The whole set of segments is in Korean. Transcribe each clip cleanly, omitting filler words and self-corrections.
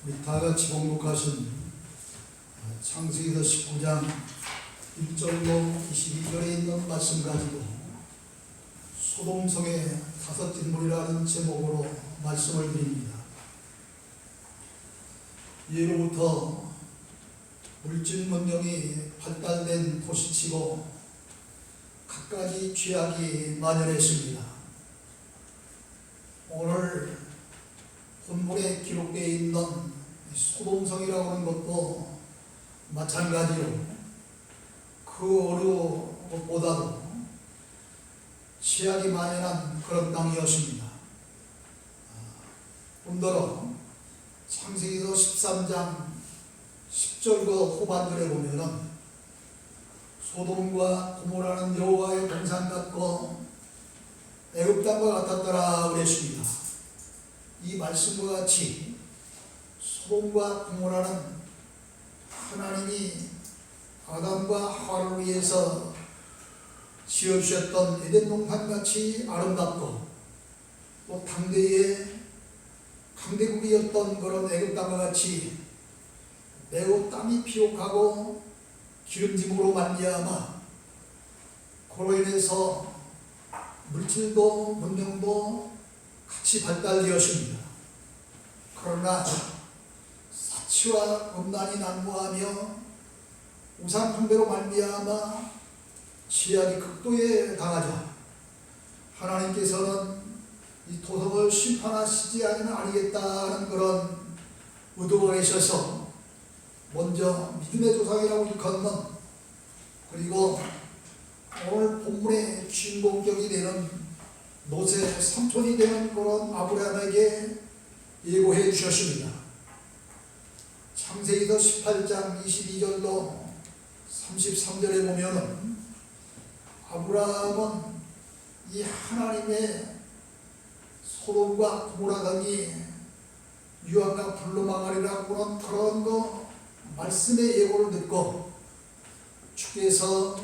우리 다 같이 봉독하신 창세기서 19장 1절로 22절에 있는 말씀 가지고 소돔성의 다섯 인물이라는 제목으로 말씀을 드립니다. 예로부터 물질 문명이 발달된 도시치고 갖가지 죄악이 만연했습니다. 오늘 본문에 기록되어 있는 소돔성이라고 하는 것도 마찬가지로 그 어느 것보다도 죄악이 만연한 그런 땅이었습니다. 본더러 창세기서 13장 10절과 후반절에 보면은 소돔과 고모라는 여호와의 동산 같고 애굽 땅과 같았더라 그랬습니다. 이 말씀과 같이 소돔과 고모라는 하나님이 아담과 하와를 위해서 지어주셨던 에덴 동산같이 아름답고 또 당대의 강대국이었던 그런 애굽 땅과 같이 매우 땅이 비옥하고 기름짐으로 말미암아 그로 인해서 물질도 문명도 같이 발달되었습니다. 그러나 사치와 음란이 난무하며 우상 숭배로 말미암아 죄악이 극도에 당하자 하나님께서는 이 도성을 심판하시지 아니겠다는 그런 의도가 계셔서 먼저 믿음의 조상이라고 일컫는, 그리고 오늘 본문의 주인공격이 되는 롯의 삼촌이 되는 그런 아브라함에게 예고해 주셨습니다. 창세기서 18장 22절로 33절에 보면은 아브라함은 이 하나님의 소돔과 고모라 등이 유황과 불로 망하리라고 하는 그런 거 말씀의 예고를 듣고 주께서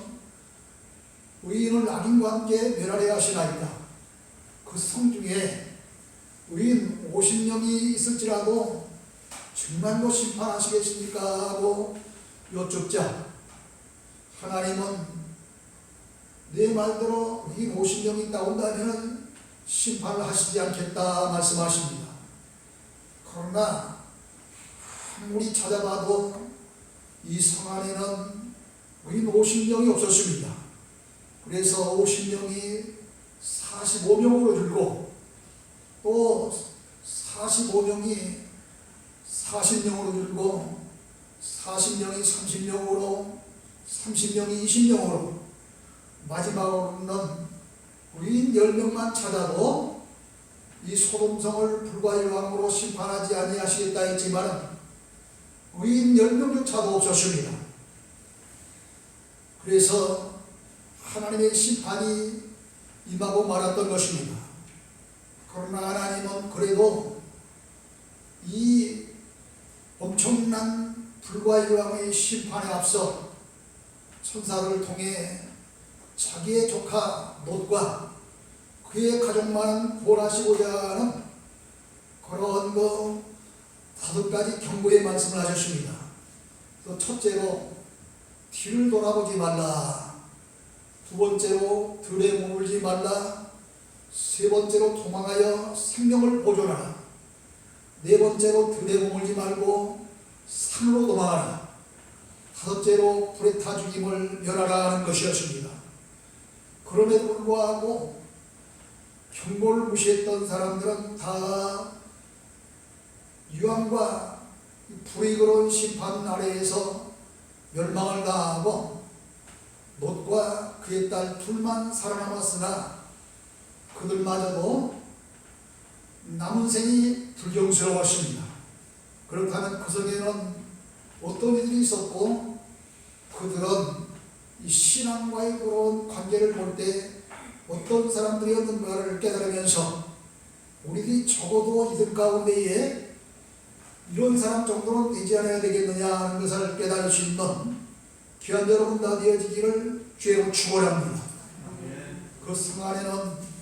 의인을 악인과 함께 멸하려 하시나이다. 그 성 중에 의인 50명이 있을지라도 정말로 심판하시겠습니까? 하고 여쭙자 하나님은 내 말대로 의인 50명이 있다고 한다면 심판을 하시지 않겠다 말씀하십니다. 그러나 아무리 찾아봐도 이 성 안에는 의인 50명이 없었습니다. 그래서 50명이 45명으로 줄고 또 45명이 40명으로 줄고 40명이 30명으로 30명이 20명으로 마지막으로는 의인 10명만 찾아도 이 소돔성을 불과 유황으로 심판하지 아니하시겠다 했지만 의인 10명조차도 없었습니다. 그래서 하나님의 심판이 임하고 말았던 것입니다. 그러나 하나님은 그래도 이 엄청난 불과 유황의 심판에 앞서 천사를 통해 자기의 조카 롯과 그의 가족만 구원하시고자 하는 그런 거 5가지 경고의 말씀을 하셨습니다. 또 첫째로 뒤를 돌아보지 말라, 두 번째로 들에 머물지 말라, 세 번째로 도망하여 생명을 보존하라, 네 번째로 들에 머물지 말고 산으로 도망하라, 다섯째로 불에 타 죽임을 멸하라 하는 것이었습니다. 그럼에도 불구하고 경고를 무시했던 사람들은 다 유황과 불이 그런 심판 아래에서 멸망을 당하고 롯과 그의 딸 둘만 살아남았으나 그들마저도 남은 생이 불경스러웠습니다. 그렇다면 그 성에는 어떤 일이 있었고 그들은 이 신앙과의 그런 관계를 볼 때 어떤 사람들이었는가를 깨달으면서 우리들이 적어도 이들 가운데에 이런 사람 정도는 되지 않아야 되겠느냐 하는 것을 깨달을 수 있는 귀한 여러분 다 되어지기를 주의로 축원합니다. 그 성 안에는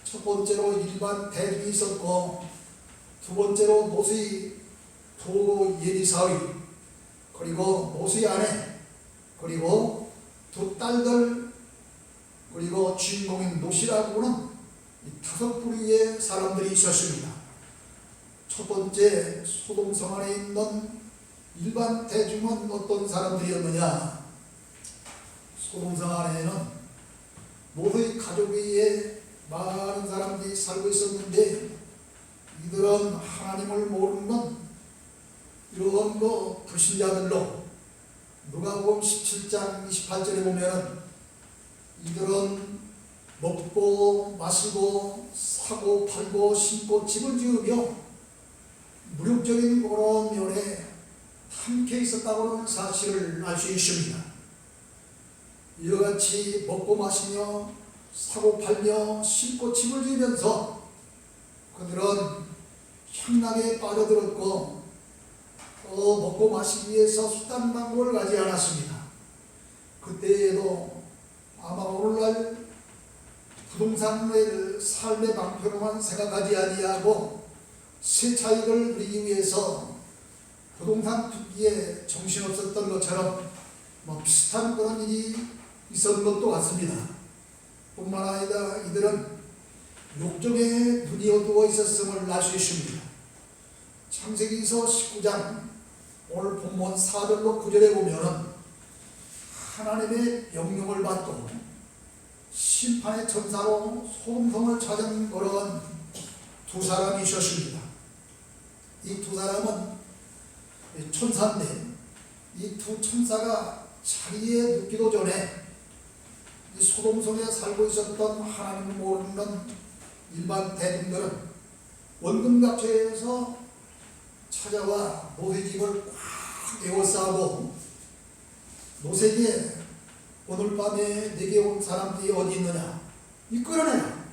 첫 번째로 일반 대중이 있었고 두 번째로 노수의 두 예리사위, 그리고 모세의 아내, 그리고 두 딸들, 그리고 주인공인 롯이라고는 이 다섯 부류의 사람들이 있었습니다. 첫 번째, 소돔성 안에 있는 일반 대중은 어떤 사람들이었느냐? 소돔성 안에는 모세의 가족 외에 많은 사람들이 살고 있었는데, 이들은 하나님을 모르는 이런 불신자들로, 누가복음 17장 28절에 보면 이들은 먹고 마시고 사고 팔고 신고 집을 지으며 무력적인 그런 면에 함께 있었다고 하는 사실을 알 수 있습니다. 이와 같이 먹고 마시며 사고 팔며 신고 집을 지으면서 그들은 향락에 빠져들었고 또 먹고 마시기 위해서 수단 방법을 가지 않았습니다. 그때에도 아마 오늘날 부동산의 삶의 방편로만 생각하지 아니하고 새 차익을 누리기 위해서 부동산 투기에 정신없었던 것처럼 비슷한 그런 일이 있었던 것도 같습니다. 뿐만 아니라 이들은 욕정에 눈이 어두워 있었음을 알 수 있습니다. 창세기서 19장 오늘 본문 4절로 9절에 보면은 하나님의 명령을 받고 심판의 천사로 소돔성을 찾은 그런 두 사람이 있었습니다. 이 두 사람은 천사인데, 이 두 천사가 자리에 눕기도 전에 이 소돔성에 살고 있었던 하나님을 모르는 일반 대중들은 원금각처에서 찾아와 모세 집을 꽉 에워싸고 모세에게 오늘 밤에 내게 온 사람들이 어디 있느냐, 이끌어내라,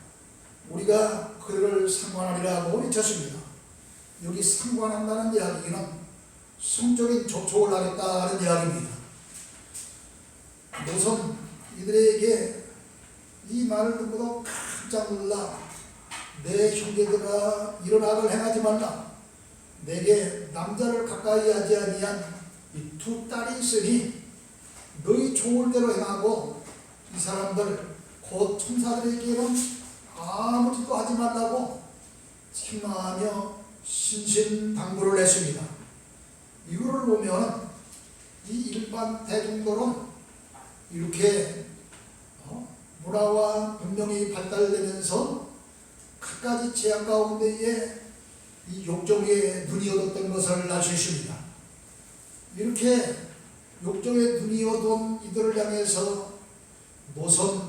우리가 그들을 상관하리라고 외쳤습니다. 여기 상관한다는 이야기는 성적인 접촉을 하겠다는 이야기입니다. 모세는 이들에게 이 말을 듣고도 깜짝 놀라 내 형제들아 이런 악을 행하지 말라, 내게 남자를 가까이 하지 아니한 이 두 딸이 있으니 너희 좋을 대로 행하고 이 사람들 곧 천사들에게는 아무 짓도 하지 말라고 책망하며 신신당부를 했습니다. 이거를 보면 이 일반 대중들은 이렇게 문화와 문명이 발달되면서 갖가지 제약 가운데에 이 욕정에 눈이 어뒀던 것을 알 수 있습니다. 이렇게 욕정에 눈이 어두운 이들을 향해서 모세는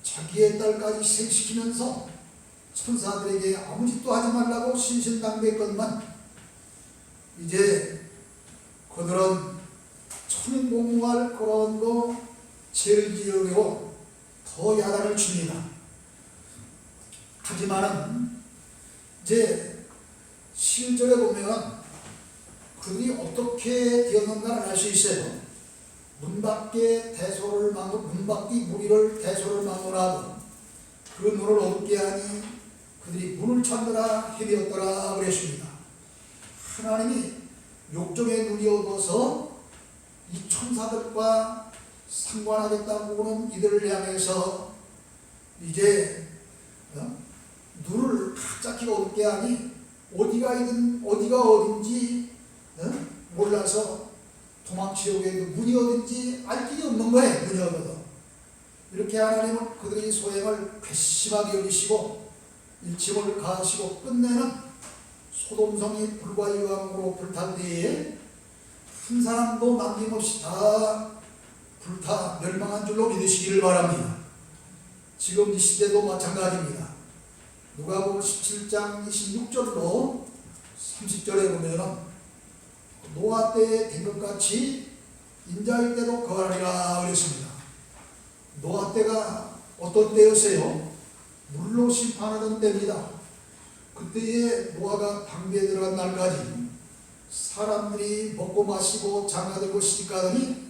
자기의 딸까지 희생시키면서 천사들에게 아무 짓도 하지 말라고 신신당부했건만, 이제 그들은 천인공무할 그런 거 죄를 지으려고 더 야단을 칩니다. 하지만은 이제 7절에 보면 그들이 어떻게 되었는가를 알 수 있어요. 문 밖에 무리를 대소를 막론하고 그 눈을 어둡게 하니 그들이 문을 찾느라 헤매었더라 그랬습니다. 하나님이 욕정의 눈이 어두워서 이 천사들과 상관하겠다고는 이들을 향해서 이제 눈을 갑자기 어둡게 하니 어디가 어딘지 몰라서 도망치려고 문이 어딘지 알 길이 없는 거예요. 문이 어두워서. 이렇게 하나님은 그들의 소행을 괘씸하게 여기시고 일침을 가하시고 끝내는 소돔성이 불과 유황으로 불탄 뒤에 한 사람도 남김없이 다 불타 멸망한 줄로 믿으시기를 바랍니다. 지금 이 시대도 마찬가지입니다. 누가복음 17장 26절로 30절에 보면 노아 때에 된 것 같이 인자의 때도 거하리라 그랬습니다. 노아 때가 어떤 때였어요? 물로 심판하던 때입니다. 그때에 노아가 방비에 들어간 날까지 사람들이 먹고 마시고 장가들고 시집가더니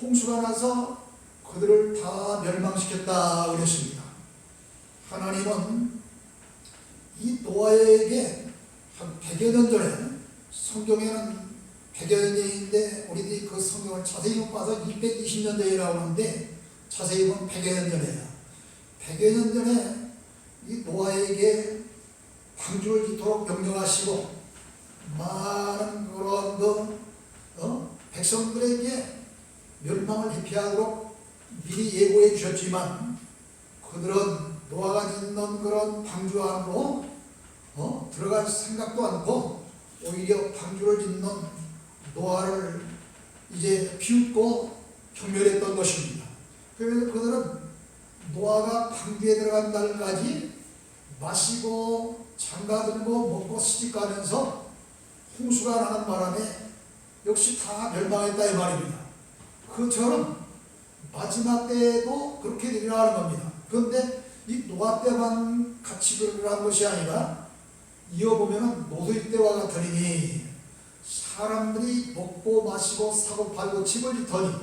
홍수가 나서 그들을 다 멸망시켰다 그랬습니다. 하나님은 이 노아에게 한 100여 년 전에 성경에는 100여 년 전인데 우리들이 그 성경을 자세히 못 봐서 220년 전이라고 하는데 자세히 보면 100여 년 전이에요. 100여 년 전에 이 노아에게 방주를 짓도록 명령하시고 많은 그런 백성들에게 멸망을 회피하도록 미리 예고해 주셨지만 그들은 노아가 짓는 그런 방주 안으로 들어갈 생각도 않고 오히려 방주를 짓는 노아를 이제 비웃고 경멸했던 것입니다. 그래서 그들은 노아가 방주에 들어간 날까지 마시고 장가들고 먹고 시집가면서 홍수가 나는 바람에 역시 다 멸망했다 이 말입니다. 그처럼 마지막 때에도 그렇게 되리라 하는 겁니다. 그런데 이 노아 때만 같이 그러는 것이 아니라 이어보면 노소의 때와 같으니 사람들이 먹고 마시고 사고 팔고 집을 짓더니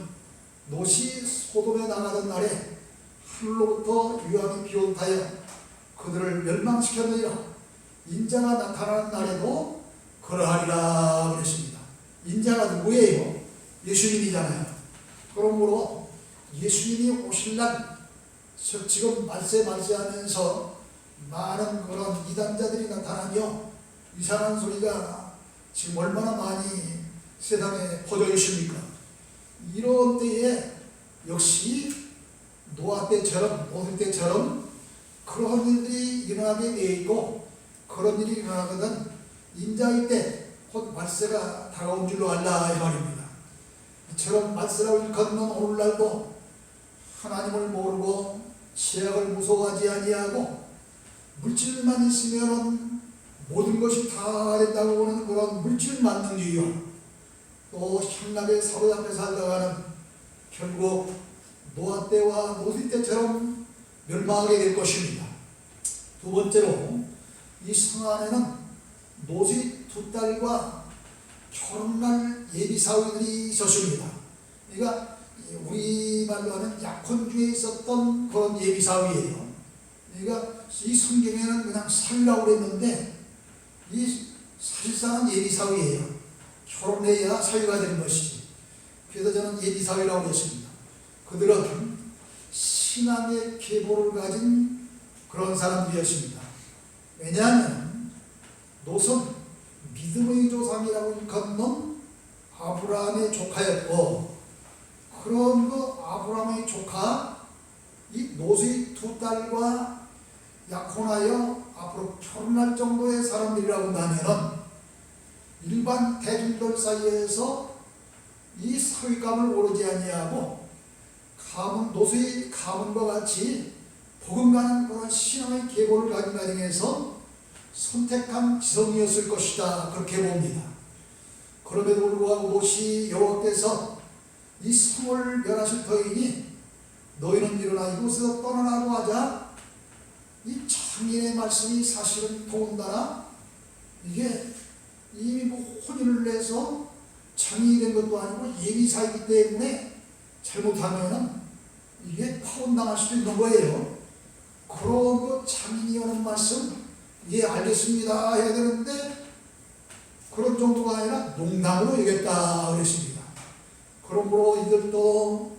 롯이 소돔에 나가던 날에 하늘로부터 유황이 비온다여 그들을 멸망시켰느니라. 인자가 나타나는 날에도 그러하리라 그랬습니다. 인자가 누구예요? 예수님이잖아요. 그러므로 예수님이 오실 날 지금 말세하면서 많은 그런 이단자들이 나타나며 이상한 소리가 지금 얼마나 많이 세상에 퍼져 있습니까? 이런 때에 역시 노아 때처럼 모세 때처럼 그런 일들이 일어나게 되어 있고 그런 일이 일어나거든 인자의 때 곧 말세가 다가온 줄로 알라 이 말입니다. 이처럼 말세를 걷는 오늘날도 하나님을 모르고 죄악을 무서워하지 아니하고 물질만 있으면 모든 것이 다 된다고 보는 그런 물질 만능주의와 또 향락에 사로잡혀 살다가는 결국 노아 때와 모세 때처럼 멸망하게 될 것입니다. 두 번째로 이 성 안에는 노세 두 딸과 결혼할 예비사위들이 있었습니다. 그러니까 우리말로 하는 약혼주에 있었던 그런 예비사위예요. 그러니까 이 성경에는 그냥 사위라고 그랬는데 이 사실상은 예비사위예요. 결혼해야 사위가 되는 것이지. 그래서 저는 예비사위라고 했습니다. 그들은 신앙의 계보를 가진 그런 사람들이었습니다. 왜냐하면 롯은 믿음의 조상이라고 일컫는 아브라함의 조카였고 그런 그 아브라함의 조카 이 롯의 두 딸과 약혼하여 앞으로 결혼할 정도의 사람들이라고 한다면은 일반 대중들 사이에서 이 사위감을 오르지 아니하고 롯의 가문과 같이 복음가는 그런 신앙의 계보를 가진 가정에서 선택한 지성이었을 것이다 그렇게 봅니다. 그럼에도 불구하고 롯이 여호와께서 이 성을 멸하실 터이니 너희는 일어나 이곳에서 떠나라고 하자 이 장인의 말씀이 사실은 더군다나 이게 이미 혼인을 해서 장인이 된 것도 아니고 예비사이기 때문에 잘못하면은 이게 파혼당할 수도 있는 거예요. 그런 그 장인이 하는 말씀 예 알겠습니다 해야 되는데 그런 정도가 아니라 농담으로 얘기했다 그랬습니다. 그러므로 이들도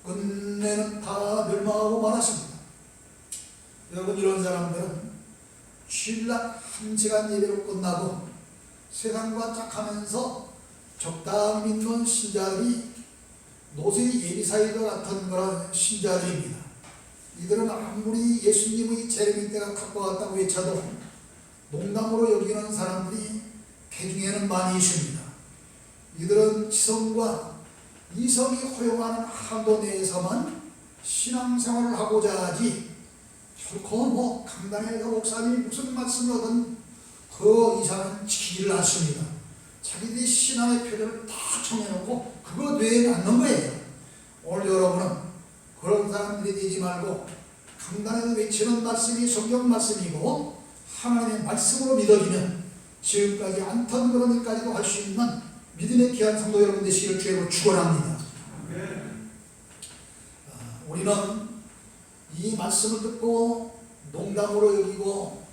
끝내는 다 멸망하고 말았습니다. 여러분 이런 사람들은 주일날 1시간 예배로 끝나고 세상과 짝하면서 적당히 믿는 신자들이 롯의 예비사위와 같은 그런 신자들입니다. 이들은 아무리 예수님의 재림의 때가 가까웠다고 외쳐도 농담으로 여기는 사람들이 대중에는 많이 있습니다. 이들은 지성과 이성이 허용하는 한도 내에서만 신앙생활을 하고자 하지 결코 강단의 목사님이 무슨 말씀을 하든 그 이상은 지키지를 않습니다. 자기들이 신앙의 표현을 다 정해놓고 그거 뇌에 넣는 거예요. 오늘 여러분은 그런 사람들이 되지 말고 강단에서 외치는 말씀이 성경 말씀이고 하나님의 말씀으로 믿어지면 지금까지 않던 그런 일까지도 할 수 있는 믿음의 귀한 성도 여러분 되시기를 주의로 축원합니다. 우리는 이 말씀을 듣고 농담으로 여기고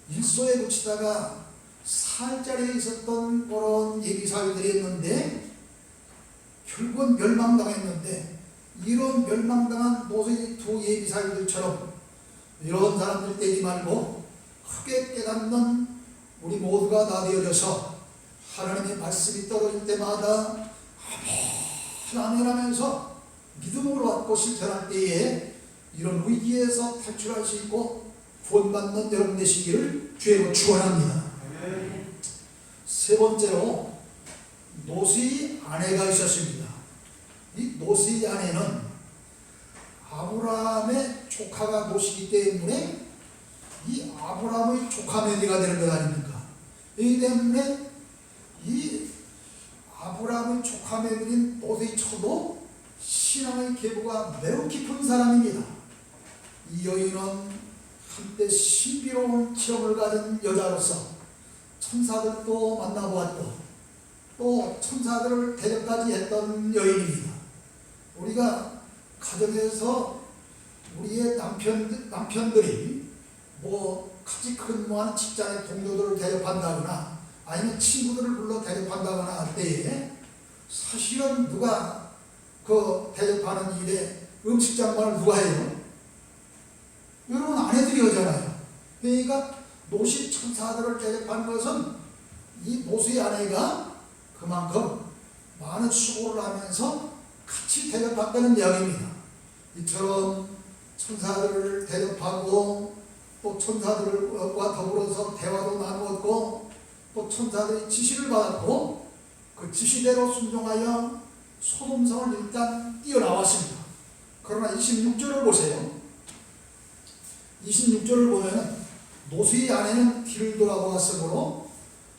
일소에 붙이다가 살자리에 있었던 그런 예비사위들이었는데 결국은 멸망당했는데, 이런 멸망당한 모세의 두 예비사위들처럼 이런 사람들 되지 말고 크게 깨닫는 우리 모두가 다 되어져서 하나님의 말씀이 떨어질 때마다 아멘 아멘 하면서 믿음으로 받고 실천할 때에 이런 위기에서 탈출할 수 있고 구원받는 여러분 되시기를 주의로 축원합니다. 세 번째로 노스의 아내가 있었습니다. 이 노스의 아내는 아브라함의 조카가 노시기 때문에 이 아브라함의 조카 며느리가 되는 것 아닙니까? 이 때문에 이 아브라함의 조카 며느리인 노스의 처도 신앙의 계보가 매우 깊은 사람입니다. 이 여인은 한때 신비로운 체험을 가진 여자로서 천사들도 만나보았고 또 천사들을 대적까지 했던 여인입니다. 우리가 가정에서 우리의 남편들이 같이 근무하는 직장의 동료들을 대접한다거나 아니면 친구들을 불러 대접한다거나 할 때에 사실은 누가 그 대접하는 일에 음식 장만을 누가 해요? 여러분 아내들이 하잖아요. 그러니까 노시 천사들을 대접한 것은 이 노스의 아내가 그만큼 많은 수고를 하면서 같이 대접받다는 이야기입니다. 이처럼 천사들을 대접하고 또 천사들과 더불어서 대화도 나누었고 또 천사들의 지시를 받았고 그 지시대로 순종하여 소돔성을 일단 뛰어나왔습니다. 그러나 26절을 보세요. 26절을 보면 노스의 아내는 뒤를 돌아보았으므로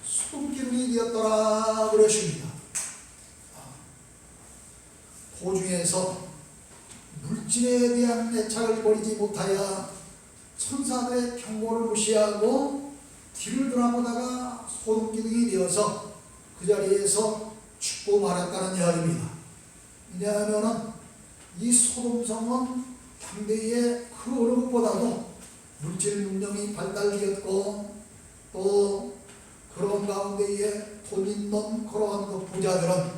소돔기둥이 되었더라 그러십니다. 도중에서 물질에 대한 애착을 버리지 못하여 천사들의 경고를 무시하고 뒤를 돌아보다가 소돔기둥이 되어서 그 자리에서 죽고 말았다는 이야기입니다. 왜냐하면 이 소돔성은 당대의 그 어느 것보다도 물질 능력이 발달되었고 또 그런 가운데에 돈 있는 그러한 그 부자들은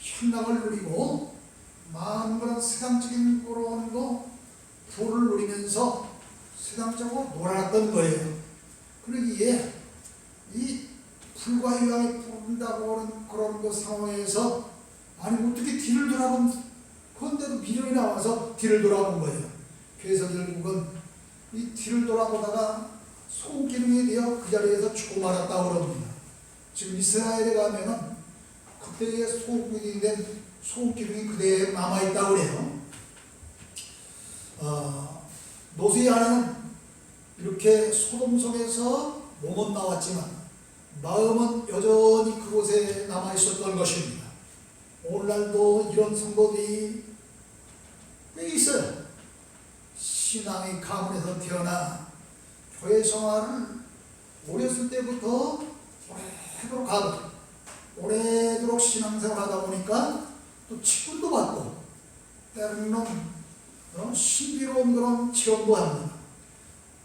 향락을 누리고 많은 그런 세상적인 그런 거 부를 누리면서 세상적으로 놀았던 거예요. 그러기에 이 불과유황이 부른다고 하는 그런 그 상황에서 아니 어떻게 뒤를 돌아본 그런데도 미련이 나와서 뒤를 돌아본 거예요. 그래서 결국은 이 뒤를 돌아보다가 소돔기둥이 되어 그 자리에서 죽고 말았다고 그럽니다. 지금 이스라엘에 가면은 그때의 소돔기둥이 된 소돔기둥이 그대로 남아있다고 그래요. 노스의 아내는 이렇게 소돔 속에서 몸은 나왔지만 마음은 여전히 그곳에 남아있었던 것입니다. 오늘날도 이런 성도들이 꽤 있어요. 신앙의 가문에서 태어나 교회 생활을 어렸을 때부터 오래도록 하고 오래도록 신앙생활 하다 보니까 또 직분도 받고 때로는 신비로운 그런 체험도 합니다.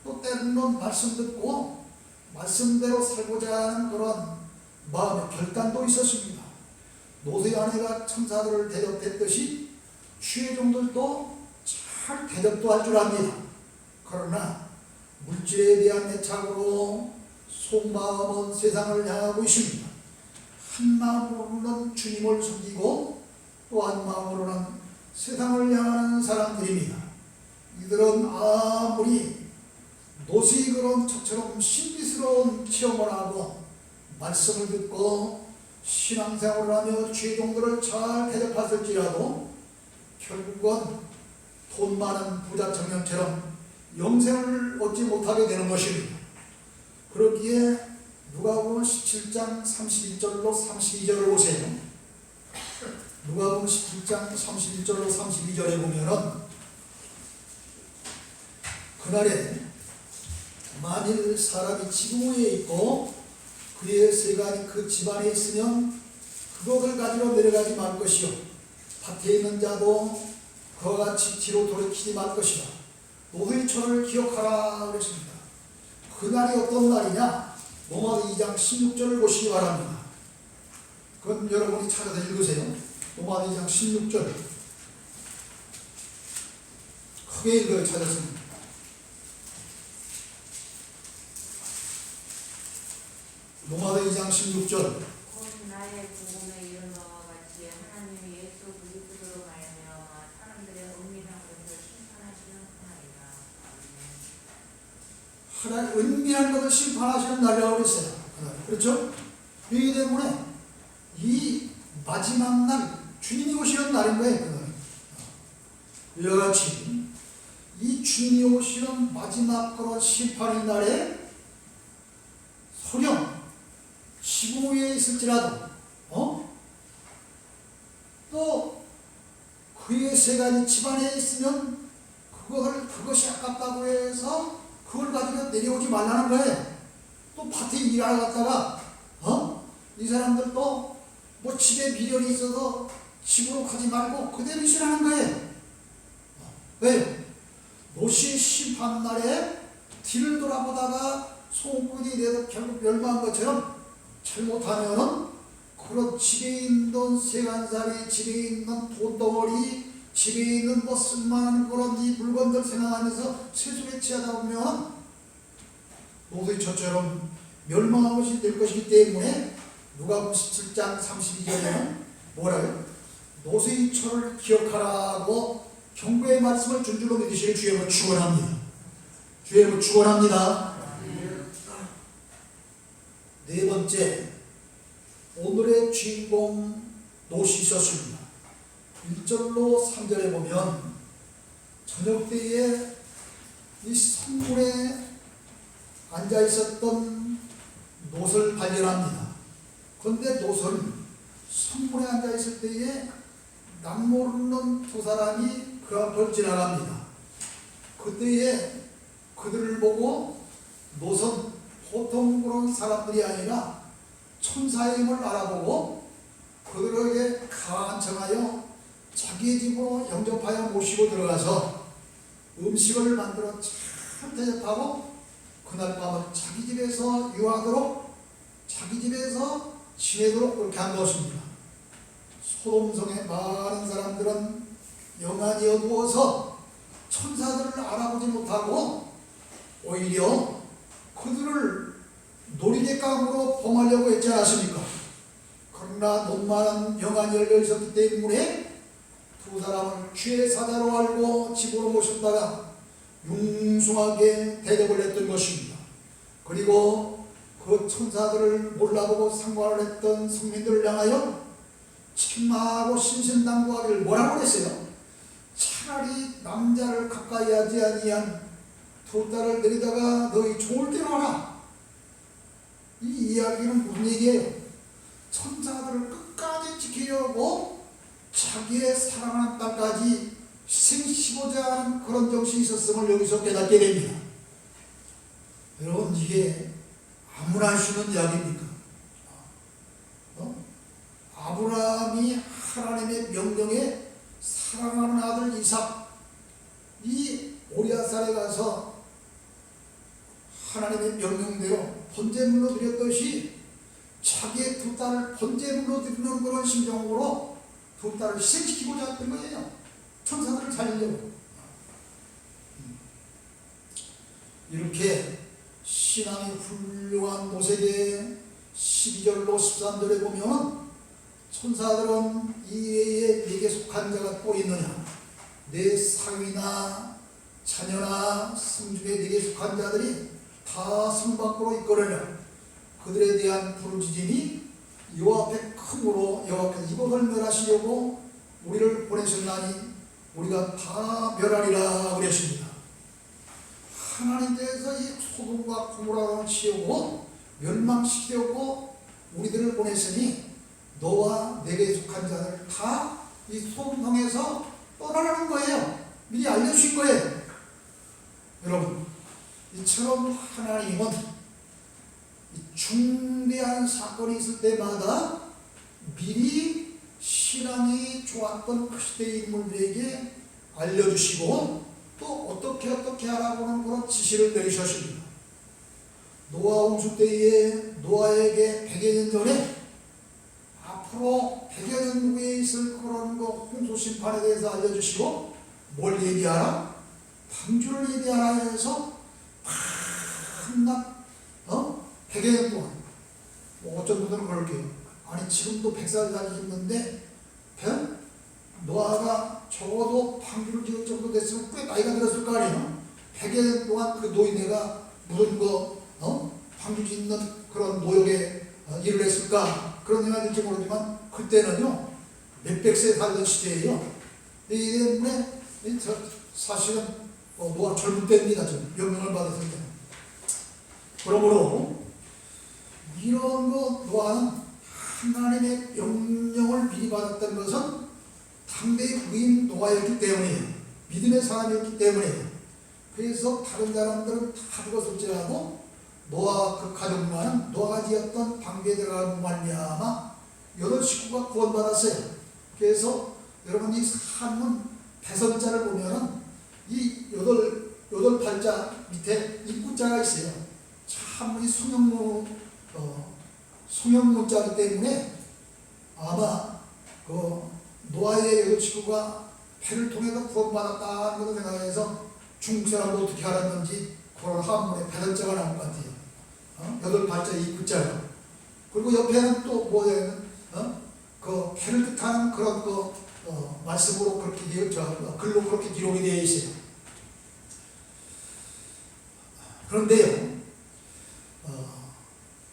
또 때로는 말씀 듣고 말씀대로 살고자 하는 그런 마음의 결단도 있었습니다. 노스의 아내가 천사들을 대접했듯이 취해종들도 잘 대접도 할 줄 압니다. 그러나 물질에 대한 애착으로 속마음은 세상을 향하고 있습니다. 한 마음으로는 주님을 섬기고 또 한 마음으로는 세상을 향하는 사람들입니다. 이들은 아무리 노스의 그런 처처럼 신비스러운 체험을 하고 말씀을 듣고 신앙생활을 하며 죄종들을 잘 대접했을지라도 결국은 돈 많은 부자 청년처럼 영생을 얻지 못하게 되는 것입니다. 그렇기에 누가복음 17장 31절로 32절을 보세요. 누가복음 17장 31절로 32절에 보면은 그날에 만일 사람이 지붕 위에 있고 그의 세간이 그 집안에 있으면 그것을 가지러 내려가지 말 것이요 밭에 있는 자도 그와 같이 뒤로 돌이키지 말 것이라. 노의 철을 기억하라 그랬습니다. 그날이 어떤 날이냐? 로마서 2장 16절을 보시기 바랍니다. 그건 여러분이 찾아서 읽으세요. 로마서 2장 16절. 크게 읽어요. 찾았습니다. 로마서 2장 16절. 곧 나의 복음의 이름과 같이 하나님이 예수 그리스도로 말미암아 사람들의 은밀한 것을 심판하시는 그날이라. 하나님 은밀한 것을 심판하시는 날이라고 그랬어요. 그렇죠? 그렇기 때문에 이 마지막 날 주님이 오시는 날인 거예요. 이와 같이 이 주님이 오시는 마지막 그런 심판의 날에 소령 지붕 위에 있을지라도 또 그의 세 가지 집안에 있으면 그것이 아깝다고 해서 그걸 가지고 내려오지 말라는 거예요. 또 밭에 일하러 갔다가 이 사람들도 뭐 집에 미련이 있어서 집으로 가지 말고 그대로 있으라는 거예요. 왜요? 노시 심판날에 뒤를 돌아보다가 소문이 돼서 결국 멸망한 것처럼 잘못하면은 그런 집에 있는 세간살이, 집에 있는 돈덩어리, 집에 있는 뭐 쓸만한 그런 이 물건들 생각하면서 세속에 취하다 보면 노시처처럼 멸망한 것이 될 것이기 때문에 누가복음 17장 32절에는 뭐라요? 노시처를 기억하라고 경고의 말씀을 준줄로 믿으시길 주의로 축원합니다. 주의로 축원합니다. 네 번째, 오늘의 주인공 노시셨습니다. 1절로 3절에 보면 저녁 때에 이 성문에 앉아 있었던 롯을 발견합니다. 그런데 롯은 성문에 앉아 있을 때에 남모르는 두 사람이 그 앞을 지나갑니다. 그때에 그들을 보고 롯은 보통 그런 사람들이 아니라 천사임을 알아보고 그들에게 간청하여 자기 집으로 영접하여 모시고 들어가서 음식을 만들어 잘 대접하고 그날 밤은 자기 집에서 유하도록 자기 집에서 지내도록 그렇게 한 것입니다. 소돔성의 많은 사람들은 영안이 어두워서 천사들을 알아보지 못하고 오히려 그들을 놀이개감으로 범하려고 했지 않았습니까? 그러나 논만한 영안이 열려 있었기 때문에 두 사람을 죄의 사자로 알고 집으로 모셨다가 융숭하게 대접을 했던 것입니다. 그리고 그 천사들을 몰라보고 상관을 했던 성민들을 향하여 책망하고 신신당부하기를 뭐라고 했어요? 차라리 남자를 가까이 하지 아니한 두 딸을 내리다가 너희 좋을 대로 하라. 이 이야기는 무슨 얘기예요? 천사들을 끝까지 지키려고 자기의 사랑하는 딸까지 희생시키고자 하는 그런 정신이 있었음을 여기서 깨닫게 됩니다. 여러분, 이게 아무나 할 수 있는 이야기입니까? 아브라함이 하나님의 명령에 사랑하는 아들 이삭, 이 모리아산에 가서 하나님의 명령대로 번제물로 드렸듯이 자기의 두 딸을 번제물로 드리는 그런 심정으로 두 딸을 희생시키고자 했던 거예요. 천사들을 살리려고. 이렇게 신앙이 훌륭한 모세계 12절로 13절에 보면 천사들은 이외에 네게 속한 자가 또 있느냐, 내 사위나 자녀나 성중에 네게 속한 자들이 다 성 밖으로 이끌으려 그들에 대한 부르짖음이 여호와 앞에 크므로 여호와께서 이곳을 멸하시려고 우리를 보내셨나니 우리가 다 멸하리라 그랬습니다. 하나님께서 이 소돔과 고모라를 치우고 멸망시키려고 우리들을 보냈으니 너와 내게 속한 자들 다 이 소돔성에서 떠나라는 거예요. 미리 알려주신 거예요. 여러분, 이처럼 하나님은 중대한 사건이 있을 때마다 미리 신앙이 좋았던 그 시대의 인물들에게 알려주시고 또 어떻게 하라고는 그런 지시를 내리셨습니다. 노아 홍수 때에 노아에게 100여 년 전에 앞으로 100여 년 후에 있을 그런 거 홍수 심판에 대해서 알려주시고 뭘 얘기하라? 방주를 얘기하라 해서 한낱 100여 년 동안 뭐 어쩐 분들은 그럴게요. 아니 지금도 100살 살기 힘든데 노아가 적어도 방주를 지을 정도 됐으면 꽤 나이가 들었을 거 아니에요. 100여 년 동안 그 노인네가 무슨 방주 짓는 그런 노역에 일을 했을까 그런 생각이 들지 모르지만 그때는요 몇백 세 살던 시대예요. 이 때문에 사실은 노아 젊은 때입니다. 명령을 받았을 때. 그러므로 이런 거 노아는 하나님의 명령을 미리 받았던 것은 당대의 부인 노아였기 때문이에요. 믿음의 사람이었기 때문이에요. 그래서 다른 사람들은 다 죽었을지라도 노아 그 가족만은 노아가 지었던 방주에 들어가는 말미암아 8식구가 구원받았어요. 그래서 여러분 이 산문 배선자를 보면은 이 8발자 밑에 입구자가 있어요. 참 이 성형문자이기 때문에 아마 그 노아의 8식구가 배를 통해서 구원받았다는 것을 생각해서 중국 사람도 어떻게 알았는지 그런 한문에 배선자가 나온 것 같아요. 8발자 입구자가. 그리고 옆에는 또 뭐냐면 그 배를 뜻하는 그런 말씀으로 그렇게 글로 그렇게 기록이 되어 있어요. 그런데요,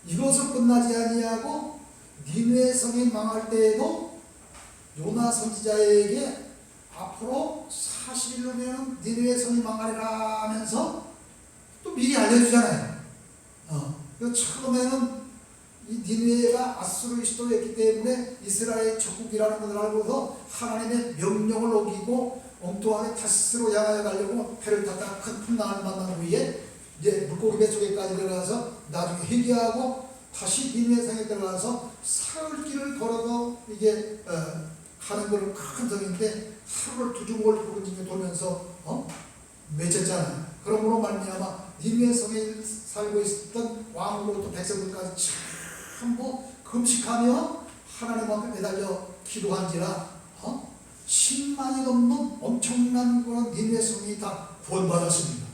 이것을 끝나지 아니하고 니느웨 성이 망할 때에도 요나 선지자에게 앞으로 40일 후면 니느웨 성이 망하리라 하면서 또 미리 알려주잖아요. 처음에는 이 니느웨가 아수르 시도였기 때문에 이스라엘 적국이라는 것을 알고서 하나님의 명령을 어기고 엉뚱하게 다시스로 향하여 가려고 배를 탔다가 큰 풍랑을 만난 후에 이제 물고기 뱃속에까지 들어가서 나중에 회개하고 다시 니느웨 성에 들어가서 사흘 길을 걸어서 이게 가는 것은 큰 성인데 하루를 2주먹을 부르짖며 돌면서 맺혔잖아요. 그러므로 말미암아 니느웨 성에 살고 있었던 왕으로부터 백성들까지 전부 금식하며 하나님 앞에 매달려 기도한지라 10만이 넘는 엄청난 그런 니느웨 성이 다 구원받았습니다.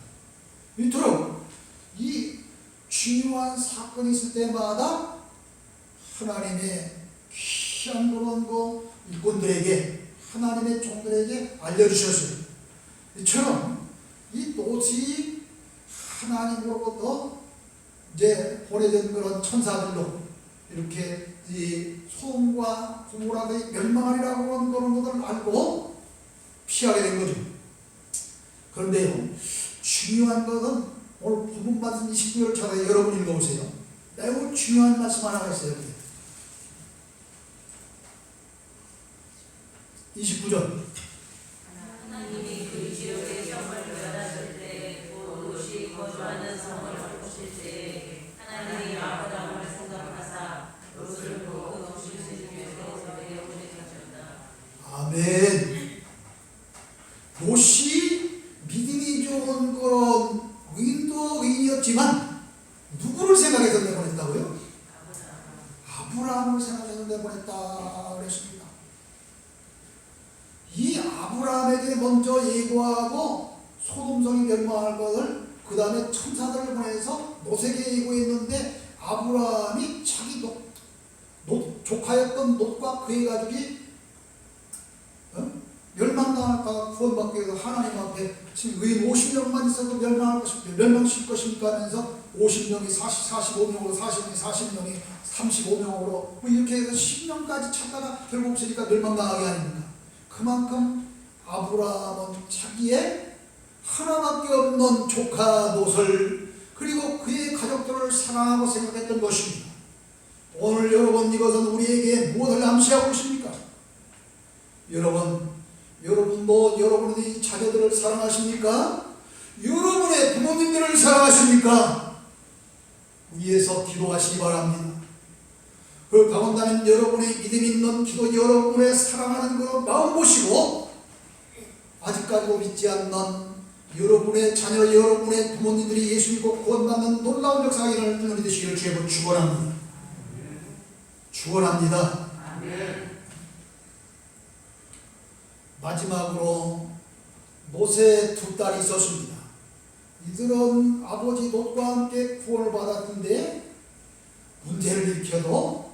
이토록 이 중요한 사건이 있을 때마다 하나님의 귀한 그런 일꾼들에게 하나님의 종들에게 알려주셨어요. 이처럼 이 롯이 하나님으로부터 이제 보내준 그런 천사들로 이렇게 이 소돔과 고모라들이 멸망하리라고 하는 그런 것을 알고 피하게 된 거죠. 그런데요, 중요한 것은 오늘 본문 말씀 29절 찾아 여러분 읽어보세요. 매우 중요한 말씀 하나가 있어요. 29절. 하나님이 그 지역의 성을 멸하실 때 롯이 거주하는 성을 보실 때 하나님이 아브라함을 생각하사 롯을 그 거주신 곳에서 내어보내셨다. 아멘. 롯이 믿음이 좋은 그런 의인이었지만 누구를 생각해서 내보냈다고요? 아브라함을 생각해서 내보냈다 그랬습니다. 이 아브라함에게 먼저 예고하고 소돔성이 멸망할 것을 그 다음에 천사들을 보내서 롯에게 예고했는데 아브라함이 자기 조카였던 롯과 그의 가족이 멸망당할까 구원받기 위해서 하나님 앞에 지금 의인 50명만 있어도 멸망시킬 것입니까 하면서 50명이 45명으로 40명이 40명이 35명으로 뭐 이렇게 해서 10명까지 찾다가 결국 없으니까 멸망당하게 아닙니까? 그만큼 아브라함은 자기의 하나밖에 없는 조카 롯을 그리고 그의 가족들을 사랑하고 생각했던 것입니다. 오늘 여러분 이것은 우리에게 무엇을 암시하고 있습니까? 여러분도 여러분의 자녀들을 사랑하십니까? 여러분의 부모님들을 사랑하십니까? 위에서 기도하시기 바랍니다. 그렇다면 여러분의 믿음 있는 기도, 여러분의 사랑하는 그 마음 보시고 아직까지도 믿지 않는 여러분의 자녀, 여러분의 부모님들이 예수 믿고 구원받는 놀라운 역사가 일어날 되시기를 주의 축원합니다. 축원합니다. 마지막으로 롯의 두 딸이 있었습니다. 이들은 아버지 롯과 함께 구원을 받았는데 문제를 일으켜도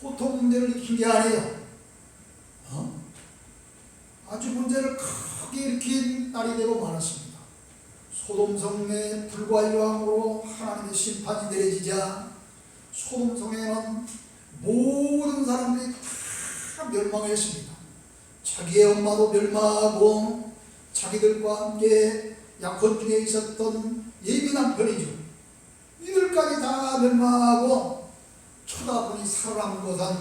보통 문제를 일으킨 게 아니에요. 아주 문제를 크게 일으킨 딸이 되고 말았습니다. 소돔성에 불과 일왕으로 하나님의 심판이 내려지자 소돔성에는 모든 사람들이 다 멸망했습니다. 자기의 엄마도 멸망하고 자기들과 함께 약혼 중에 있었던 예비남 편이죠. 이들까지 다 멸망하고 쳐다보니 살아남은 것은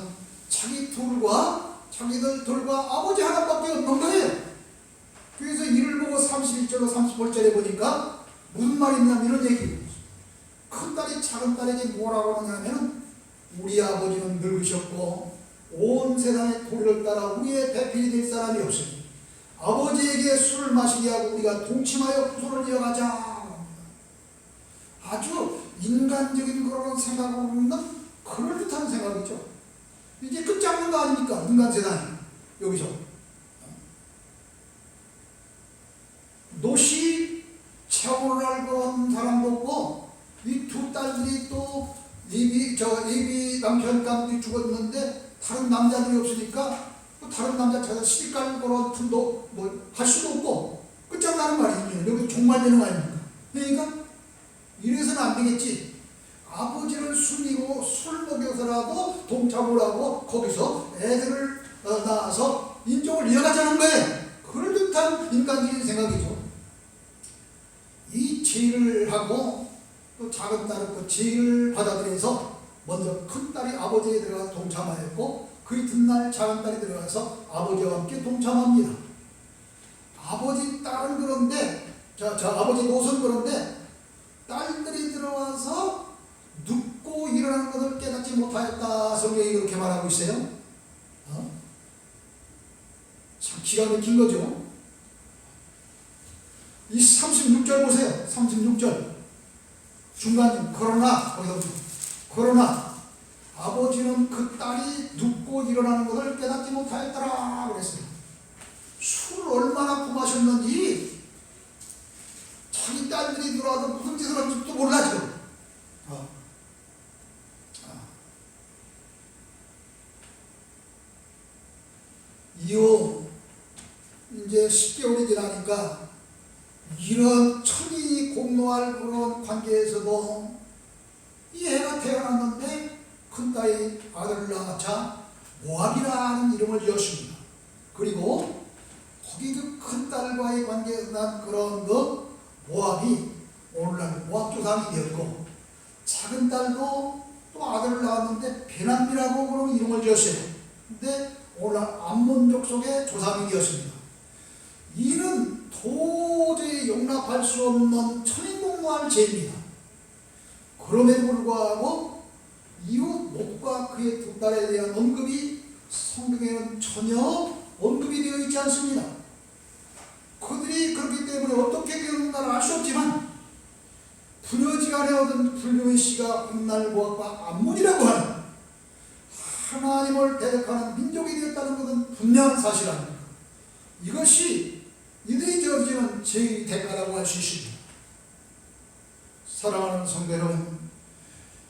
자기들 둘과 아버지 하나밖에 없는 거예요. 그래서 이를 보고 31절로 38절에 보니까 무슨 말이냐면 이런 얘기예요. 큰 딸이 작은 딸에게 뭐라고 하냐면 우리 아버지는 늙으셨고 온 세상의 도리를 따라 우리의 배필이 될 사람이 없으니 아버지에게 술을 마시게 하고 우리가 동침하여 후손을 이어가자. 아주 인간적인 그런 생각으로는 그럴듯한 생각이죠. 이제 끝장난 거 아닙니까? 인간 세상이 여기서 롯이 채원을 알고 한 사람도 없고 이 두 딸들이 또 예비 남편감들이 죽었는데 다른 남자들이 없으니까 다른 남자 찾아 시집갈 그런 틈도 뭐 할 수도 없고 끝장나는 말이죠. 여기 종말되는 거 아닙니까? 그러니까 이래서는 안 되겠지. 아버지를 숨기고 술 먹여서라도 동참을 하고 거기서 애들을 낳아서 인종을 이어가자는 거예요. 그럴 듯한 인간적인 생각이죠. 이 제의를 하고 또 작은 딸은 그 제의를 받아들여서 먼저 큰 딸이 아버지에 들어가 동참하였고 그 이튿날 작은 딸이 들어가서 아버지와 함께 동참합니다. 아버지 딸은 그런데 아버지 롯은 그런데 딸들이 들어와서 눕고 일어나는 것을 깨닫지 못하였다. 성경이 그렇게 말하고 있어요. 참 기가 막힌 거죠. 이 36절 보세요. 36절 중간 그러나 아버지는 그 딸이 눕고 일어나는 것을 깨닫지 못하였더라 그랬어요. 술을 얼마나 품하셨는지 자기 딸들이 들어와서 무슨 짓을 할지도 몰라죠. 이후 이제 10개월이 지나니까 이런 천인이 공로할 그런 관계에서도 이 애가 태어났는데 큰딸이 아들을 낳자 모압이라는 이름을 지었습니다. 그리고 거기 그 큰딸과의 관계에서 난 그런 모압이 오늘날 모압 조상이 되었고 작은 딸도 또 아들을 낳았는데 베남이라고 그런 이름을 지었어요. 근데 오늘날 암몬 족속의 조상이 되었습니다. 이는 도저히 용납할 수 없는 천인공노할 죄입니다. 그럼에도 불구하고 이후 롯과 그의 두 딸에 대한 언급이 성경에는 전혀 언급이 되어 있지 않습니다. 그들이 그렇기 때문에 어떻게 되었는가를 알 수 없지만 부녀지간에 얻은 불륜의 씨가 훗날 모압과 암몬이라고 하는 하나님을 대적하는 민족이 되었다는 것은 분명한 사실 아닙니까? 이것이 이들이 저지른 죄의 대가라고 할 수 있습니다. 사랑하는 성도 여러분,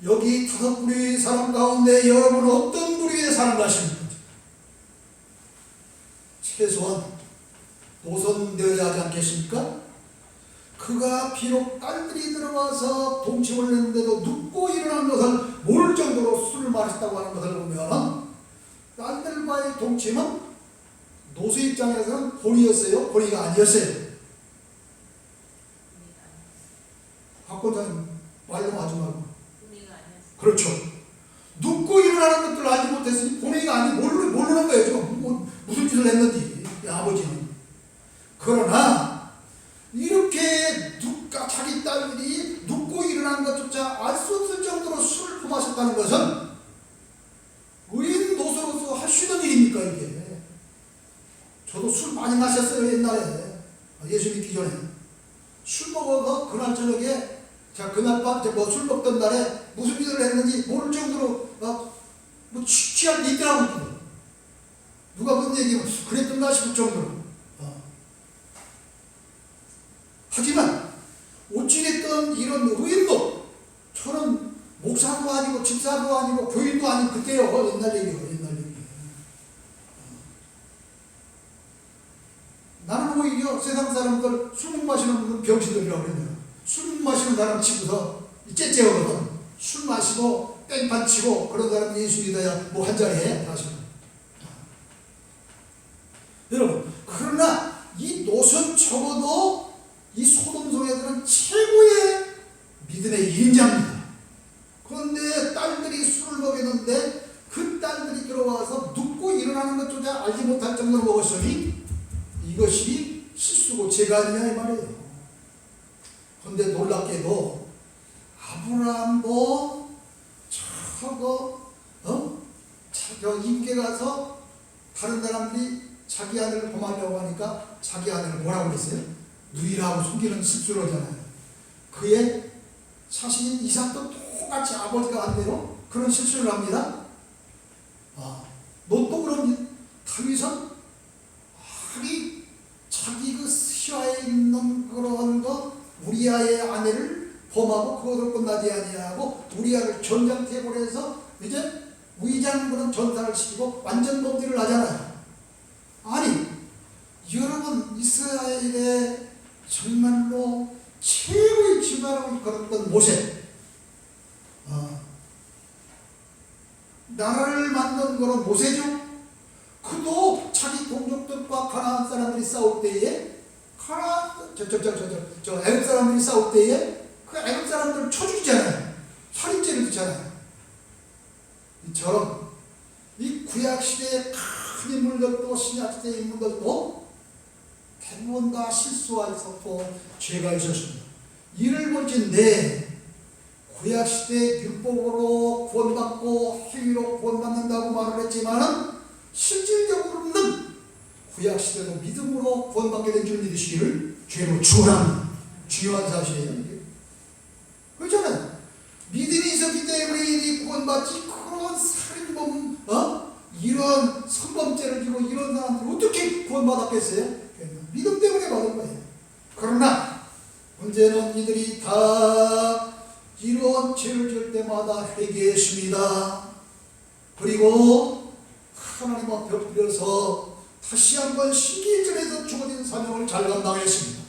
여기 5부류의 사람 가운데 여러분은 어떤 부류의 사람 가십니까? 최소한 노선되어야 하지 않겠습니까? 그가 비록 딸들이 들어와서 동침을 했는데도 눕고 일어난 것을 모를 정도로 술을 마셨다고 하는 것을 보면 딸들과의 동침은 노수 입장에서는 혼이었어요? 혼이가 아니었어요? 박권장님 말 좀 하지 말고. 그렇죠. 눕고 일어나는 것들을 알지 못했으니 본인이 아니 모르는 거예요. 지금 무슨 짓을 했는지 아버지는. 그러나 이렇게 자기 딸들이 눕고 일어난 것조차 알 수 없을 정도로 술을 품하셨다는 것은 의인 노소로서 할 수 있는 일입니까 이게? 저도 술 많이 마셨어요 옛날에 예수 믿기 전에. 그날 저녁에 자 그날 밤 술 먹던 날에 무슨 일을 했는지 모를 정도로 뭐 취할 게 있더라고. 누가 뭔 얘기면 그랬던가 싶을 정도로. 하지만 어찌됐든 이런 의인도 저는 목사도 아니고 집사도 아니고 교인도 아니고 그때요. 옛날 얘기요. 옛날 얘기. 나는 오히려 세상 사람들 술 마시는 분은 병신들이라고 그랬네요. 술 마시는 사람 치고서 째째거든. 술 마시고 땡판 치고 그런 사람 예수 믿어야 뭐 한 자리 해. 사실은. 여러분 그러나 이 노선 적어도 이 소돔성애들은 최고의 믿음의 인자입니다. 그런데 딸들이 술을 먹였는데 그 딸들이 들어와서 눕고 일어나는 것조차 알지 못할 정도로 먹었으니 이것이 실수고 죄가 아니냐 이 말이에요. 그런데 놀랍게도 아브라함도 저 임계 가서 다른 사람들이 자기 아들을 범하려고 하니까 자기 아들을 뭐라고 그랬어요? 누이라고 속이는 실수를 하잖아요. 그의 사실인 이삭도 똑같이 아버지가 한 대로 그런 실수를 합니다. 너 또 그런 다윗은 자기 그 시야에 있는 그런 거 우리아의 아내를 범하고 그것으로 끝나지 아니하고 우리아를 전장태에 보내서 이제 위장 그런 전사를 시키고 완전 범죄를 하잖아요. 아니 여러분 이스라엘의 정말로 최고의 지도자로 걸었던 모세 나라를 만든 그런 모세죠. 그도 자기 동족들과 가나안 사람들이 싸울 때에 애굽 사람들이 싸울 때에 그 애굽 사람들을 쳐 죽이잖아요. 살인죄를 짓잖아요. 이처럼 이 구약시대에 큰 인물들도 신약시대의 인물들도 대부분 다 실수가 있었고 죄가 있었습니다. 이를 볼진데 구약시대 율법으로 구원받고 행위로 구원받는다고 말을 했지만 실질적으로는 구약시대도 믿음으로 구원받게 된 줄 믿으시기를 죄로 축원합니다. 중요한 사실이에요. 그렇잖아요. 믿음이 있었기 때문에 이 구원받지 그런 살인범 이런 선범죄를 지고 이런 사람들 어떻게 구원받았겠어요? 믿음 때문에 받은 거예요. 그러나 문제는 이들이 다 이런 죄를 지을 때마다 회개했습니다. 그리고 하나님 앞에 엎드려서 다시 한번 신기일전에서 주어진 사명을 잘 감당했습니다.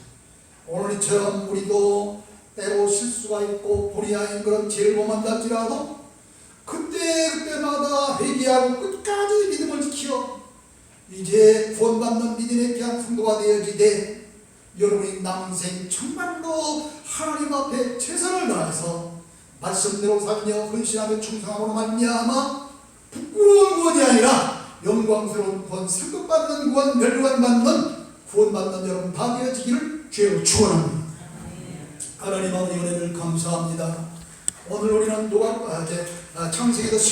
오늘처럼 우리도 때로 실수가 있고 불의한 그런 죄를 범한다할지라도 그때마다 회개하고 끝까지 믿음을 지켜 이제 구원받는 믿음의 귀한 성도가 되어지되 여러분의 남생 정말로 하나님 앞에 최선을 다해서 말씀대로 살며 헌신하며 충성함으로 말미암아 부끄러운 구원이 아니라 영광스러운 구원, 상급받는 구원, 멸류관 받는 구원받는 여러분 다 되어지기를 주로 축원합니다. 하나님 아버지 은혜를 감사합니다. 오늘 우리는 창세기도